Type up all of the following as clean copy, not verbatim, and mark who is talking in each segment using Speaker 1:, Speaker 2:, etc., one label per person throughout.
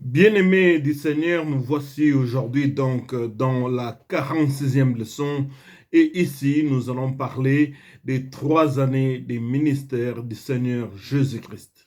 Speaker 1: Bien-aimés du Seigneur, nous voici aujourd'hui dans la 46e leçon et ici nous allons parler des 3 années des ministères du Seigneur Jésus-Christ.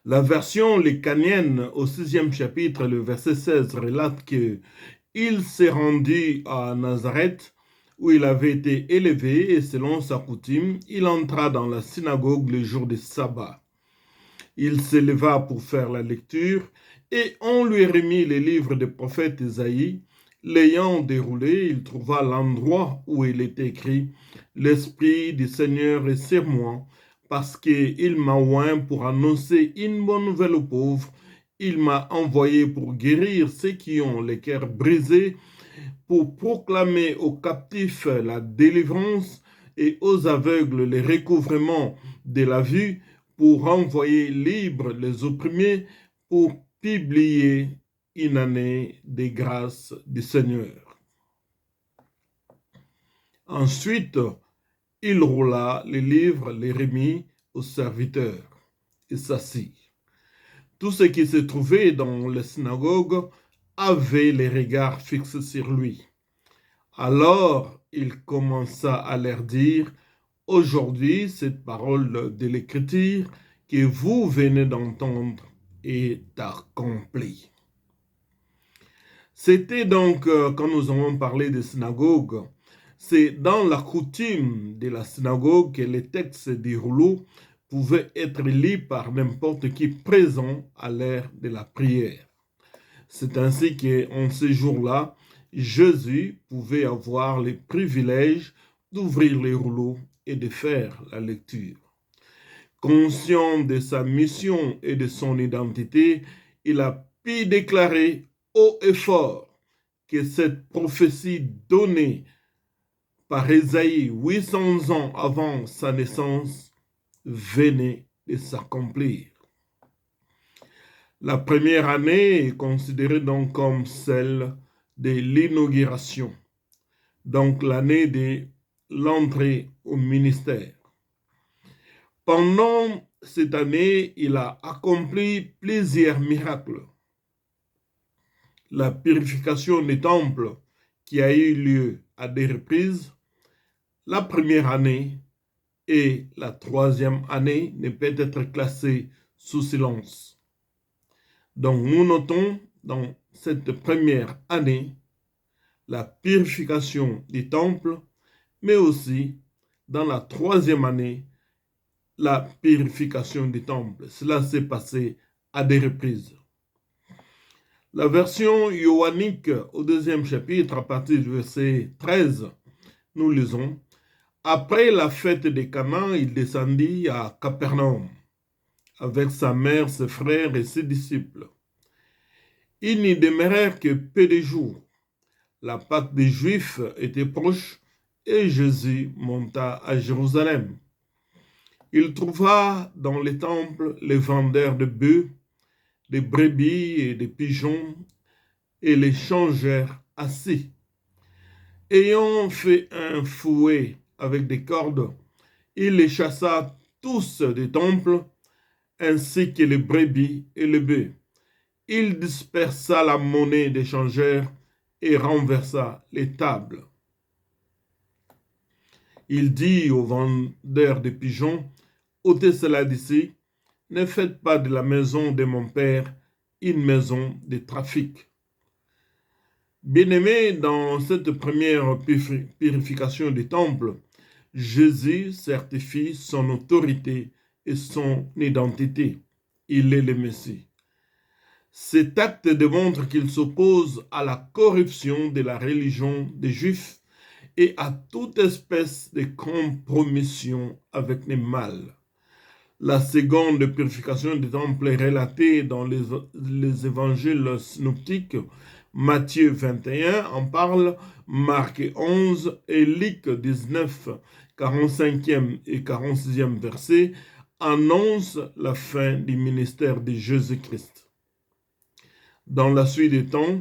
Speaker 1: La version lécanienne au 6e chapitre, le verset 16 relate que il s'est rendu à Nazareth où il avait été élevé et selon sa coutume, il entra dans la synagogue le jour du sabbat. Il s'éleva pour faire la lecture et on lui remit les livres des prophètes Isaïe. L'ayant déroulé, il trouva l'endroit où il était écrit L'Esprit du Seigneur est sur moi, parce qu'il m'a oint pour annoncer une bonne nouvelle aux pauvres. Il m'a envoyé pour guérir ceux qui ont les cœurs brisés, pour proclamer aux captifs la délivrance et aux aveugles le recouvrement de la vue, pour renvoyer libres les opprimés, pour publier une année des grâces du Seigneur. Ensuite, il roula les livres, les remit aux serviteurs et s'assit. Tous ceux qui se trouvaient dans la synagogue avaient les regards fixés sur lui. Alors il commença à leur dire, aujourd'hui, cette parole de l'Écriture que vous venez d'entendre est accomplie. C'était donc, quand nous avons parlé de synagogue, c'est dans la coutume de la synagogue que les textes du rouleau pouvaient être lus par n'importe qui présent à l'heure de la prière. C'est ainsi qu'en ce jour-là, Jésus pouvait avoir le privilège d'ouvrir les rouleaux et de faire la lecture. Conscient de sa mission et de son identité, il a pu déclarer haut et fort que cette prophétie donnée par Ésaïe 800 ans avant sa naissance venait de s'accomplir. La première année est considérée donc comme celle de l'inauguration, donc l'année de l'entrée au ministère. Pendant cette année, il a accompli plusieurs miracles. La purification des temples qui a eu lieu à des reprises, la première année et la troisième année ne peut être classée sous silence. Donc nous notons dans cette première année la purification des temples, mais aussi dans la troisième année la purification des temples. Cela s'est passé à des reprises. La version johannique au 2e chapitre, à partir du verset 13, nous lisons Après la fête des Cana, il descendit à Capernaum avec sa mère, ses frères et ses disciples. Ils n'y demeurèrent que peu de jours. La Pâque des Juifs était proche et Jésus monta à Jérusalem. Il trouva dans les temples les vendeurs de bœufs, des brebis et des pigeons et les changèrent assis. Ayant fait un fouet avec des cordes, il les chassa tous des temples, ainsi que les brebis et les bœufs. Il dispersa la monnaie des changeurs et renversa les tables. Il dit aux vendeurs de pigeons, ôtez cela d'ici, ne faites pas de la maison de mon père une maison de trafic. Bien-aimé, dans cette première purification du temple, Jésus certifie son autorité et son identité. Il est le Messie. Cet acte démontre qu'il s'oppose à la corruption de la religion des Juifs et à toute espèce de compromission avec les mal. La seconde purification du temple est relatée dans les évangiles synoptiques. Matthieu 21 en parle, Marc 11 et Luc 19, 45e et 46e verset annoncent la fin du ministère de Jésus-Christ. Dans la suite des temps,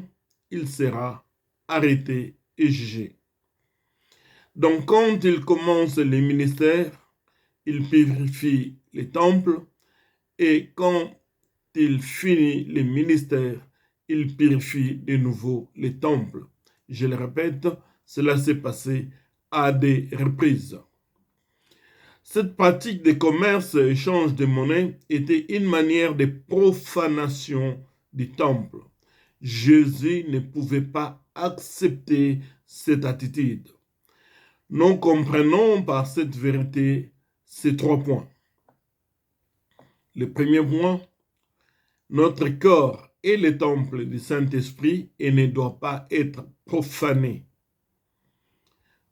Speaker 1: il sera arrêté et jugé. Donc quand il commence le ministère, il purifie les temples et quand il finit le ministère, il purifie de nouveau les temples. Je le répète, cela s'est passé à des reprises. Cette pratique de commerce et échange de monnaie était une manière de profanation du temple. Jésus ne pouvait pas accepter cette attitude. Nous comprenons par cette vérité ces 3 points. Le premier point, notre corps est le temple du Saint-Esprit et ne doit pas être profané.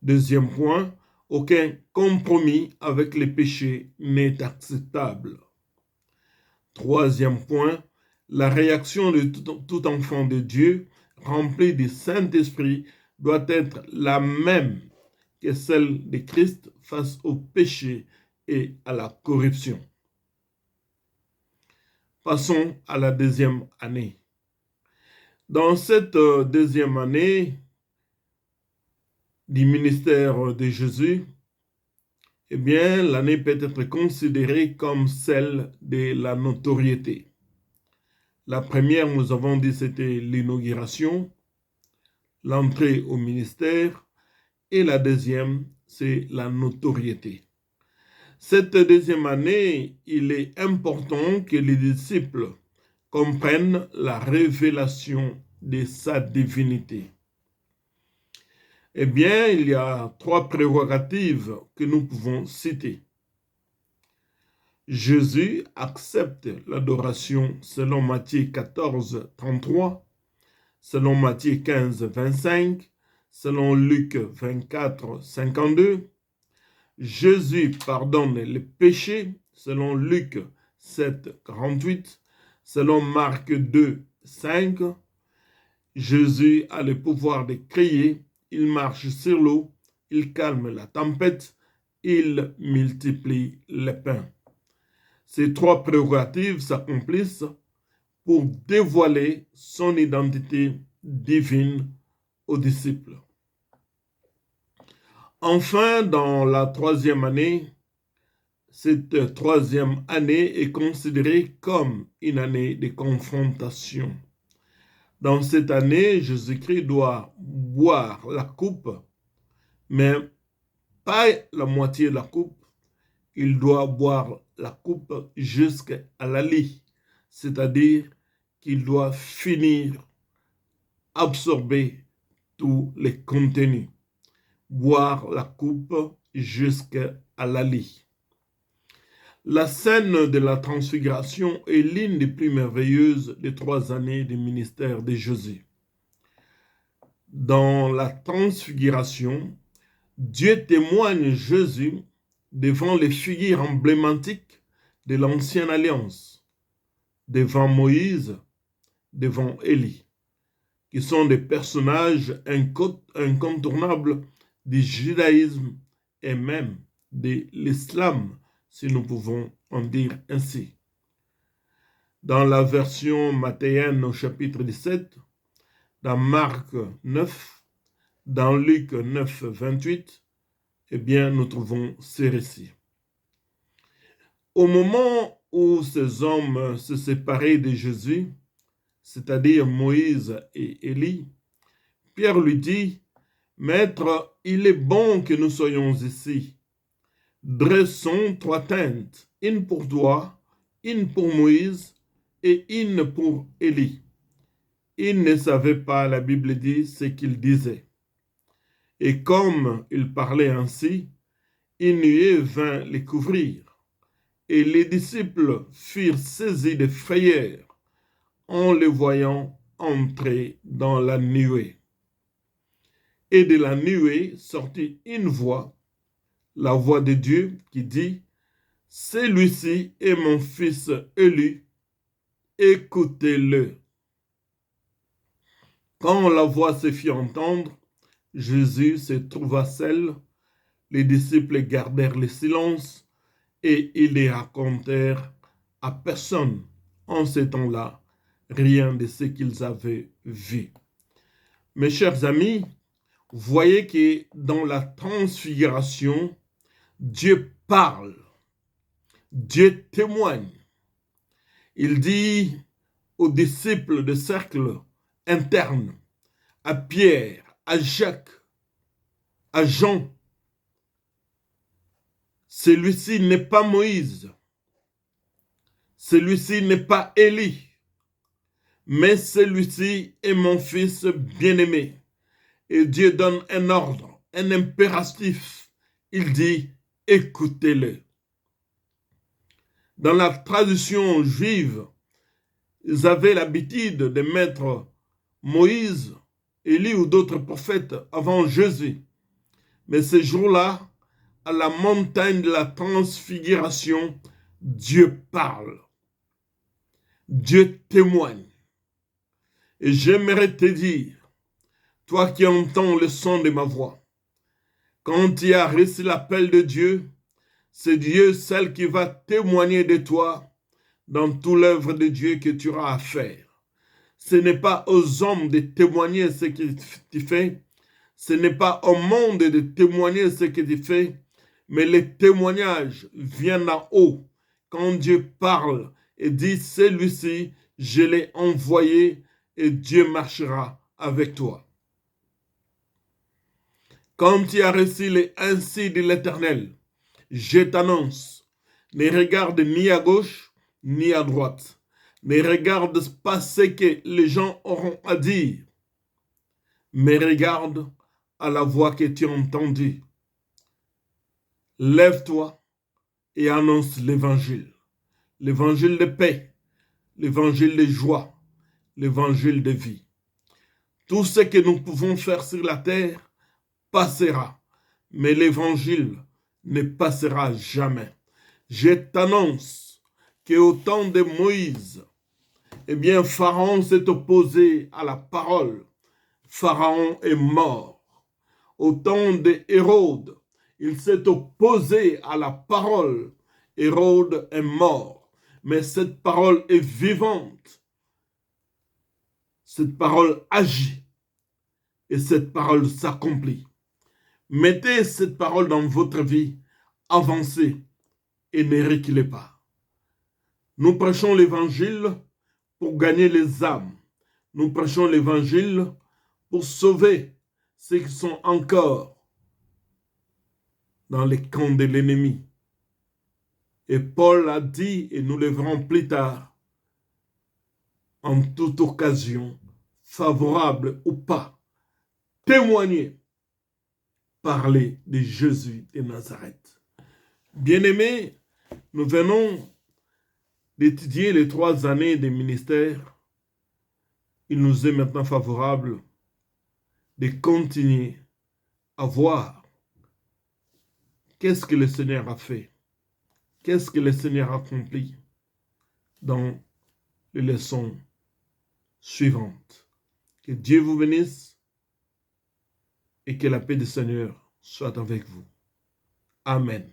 Speaker 1: Deuxième point, aucun compromis avec les péchés n'est acceptable. Troisième point, la réaction de tout enfant de Dieu rempli du Saint-Esprit doit être la même que celle de Christ face au péché et à la corruption. Passons à la deuxième année. Dans cette deuxième année du ministère de Jésus, eh bien, l'année peut être considérée comme celle de la notoriété. La première, nous avons dit, c'était l'inauguration, l'entrée au ministère, et la deuxième, c'est la notoriété. Cette deuxième année, il est important que les disciples comprennent la révélation de sa divinité. Eh bien, il y a 3 prérogatives que nous pouvons citer. Jésus accepte l'adoration selon Matthieu 14, 33, selon Matthieu 15, 25, selon Luc 24, 52. Jésus pardonne les péchés selon Luc 7, 48, selon Marc 2, 5. Jésus a le pouvoir de créer, il marche sur l'eau, il calme la tempête, il multiplie les pains. Ces 3 prérogatives s'accomplissent pour dévoiler son identité divine aux disciples. Enfin, dans la 3e année, cette 3e année est considérée comme une année de confrontation. Dans cette année, Jésus-Christ doit boire la coupe, mais pas la moitié de la coupe. Il doit boire la coupe jusqu'à la lie, c'est-à-dire qu'il doit finir, absorber tous les contenus. Boire la coupe jusqu'à la lie. La scène de la transfiguration est l'une des plus merveilleuses des 3 années du ministère de Jésus. Dans la transfiguration, Dieu témoigne Jésus devant les figures emblématiques de l'ancienne alliance, devant Moïse, devant Élie, qui sont des personnages incontournables du judaïsme et même de l'islam, si nous pouvons en dire ainsi. Dans la version mathéenne au chapitre 17, dans Marc 9, dans Luc 9, 28, eh bien, nous trouvons ces récits. Au moment où ces hommes se séparaient de Jésus, c'est-à-dire Moïse et Élie, Pierre lui dit, « Maître, il est bon que nous soyons ici. Dressons 3 tentes, une pour toi, une pour Moïse et une pour Élie. » Il ne savait pas, la Bible dit, ce qu'il disait. Et comme il parlait ainsi, une nuée vint les couvrir. Et les disciples furent saisis de frayeur en les voyant entrer dans la nuée. Et de la nuée sortit une voix, la voix de Dieu qui dit, « Celui-ci est mon fils élu, écoutez-le. » Quand la voix se fit entendre, Jésus se trouva seul, les disciples gardèrent le silence et ils ne racontèrent à personne en ce temps-là rien de ce qu'ils avaient vu. Mes chers amis, voyez que dans la transfiguration, Dieu parle, Dieu témoigne. Il dit aux disciples de cercle interne, à Pierre, à Jacques, à Jean, celui-ci n'est pas Moïse, celui-ci n'est pas Élie, mais celui-ci est mon fils bien-aimé. Et Dieu donne un ordre, un impératif. Il dit, écoutez-le. Dans la tradition juive, ils avaient l'habitude de mettre Moïse, Élie ou d'autres prophètes avant Jésus. Mais ce jour-là, à la montagne de la transfiguration, Dieu parle. Dieu témoigne. Et j'aimerais te dire, toi qui entends le son de ma voix, quand tu as reçu l'appel de Dieu, c'est Dieu seul qui va témoigner de toi dans toute l'œuvre de Dieu que tu auras à faire. Ce n'est pas aux hommes de témoigner ce que tu fais, ce n'est pas au monde de témoigner ce que tu fais, mais les témoignages viennent d'en haut. Quand Dieu parle et dit, celui-ci, je l'ai envoyé et Dieu marchera avec toi. Quand tu as reçu les ainsi de l'Éternel, je t'annonce, ne regarde ni à gauche ni à droite. Ne regarde pas ce que les gens auront à dire, mais regarde à la voix que tu as entendue. Lève-toi et annonce l'évangile. L'évangile de paix, l'évangile de joie, l'évangile de vie. Tout ce que nous pouvons faire sur la terre passera, mais l'évangile ne passera jamais. Je t'annonce qu'au temps de Moïse, eh bien, Pharaon s'est opposé à la parole. Pharaon est mort. Au temps de Hérode, il s'est opposé à la parole. Hérode est mort. Mais cette parole est vivante. Cette parole agit. Et cette parole s'accomplit. Mettez cette parole dans votre vie. Avancez et ne reculez pas. Nous prêchons l'évangile pour gagner les âmes. Nous prêchons l'évangile pour sauver ceux qui sont encore dans les camps de l'ennemi. Et Paul a dit, et nous le verrons plus tard, en toute occasion, favorable ou pas, témoigner, parler de Jésus de Nazareth. Bien-aimés, nous venons d'étudier les 3 années de ministère. Il nous est maintenant favorable de continuer à voir qu'est-ce que le Seigneur a fait, qu'est-ce que le Seigneur a accompli dans les leçons suivantes. Que Dieu vous bénisse et que la paix du Seigneur soit avec vous. Amen.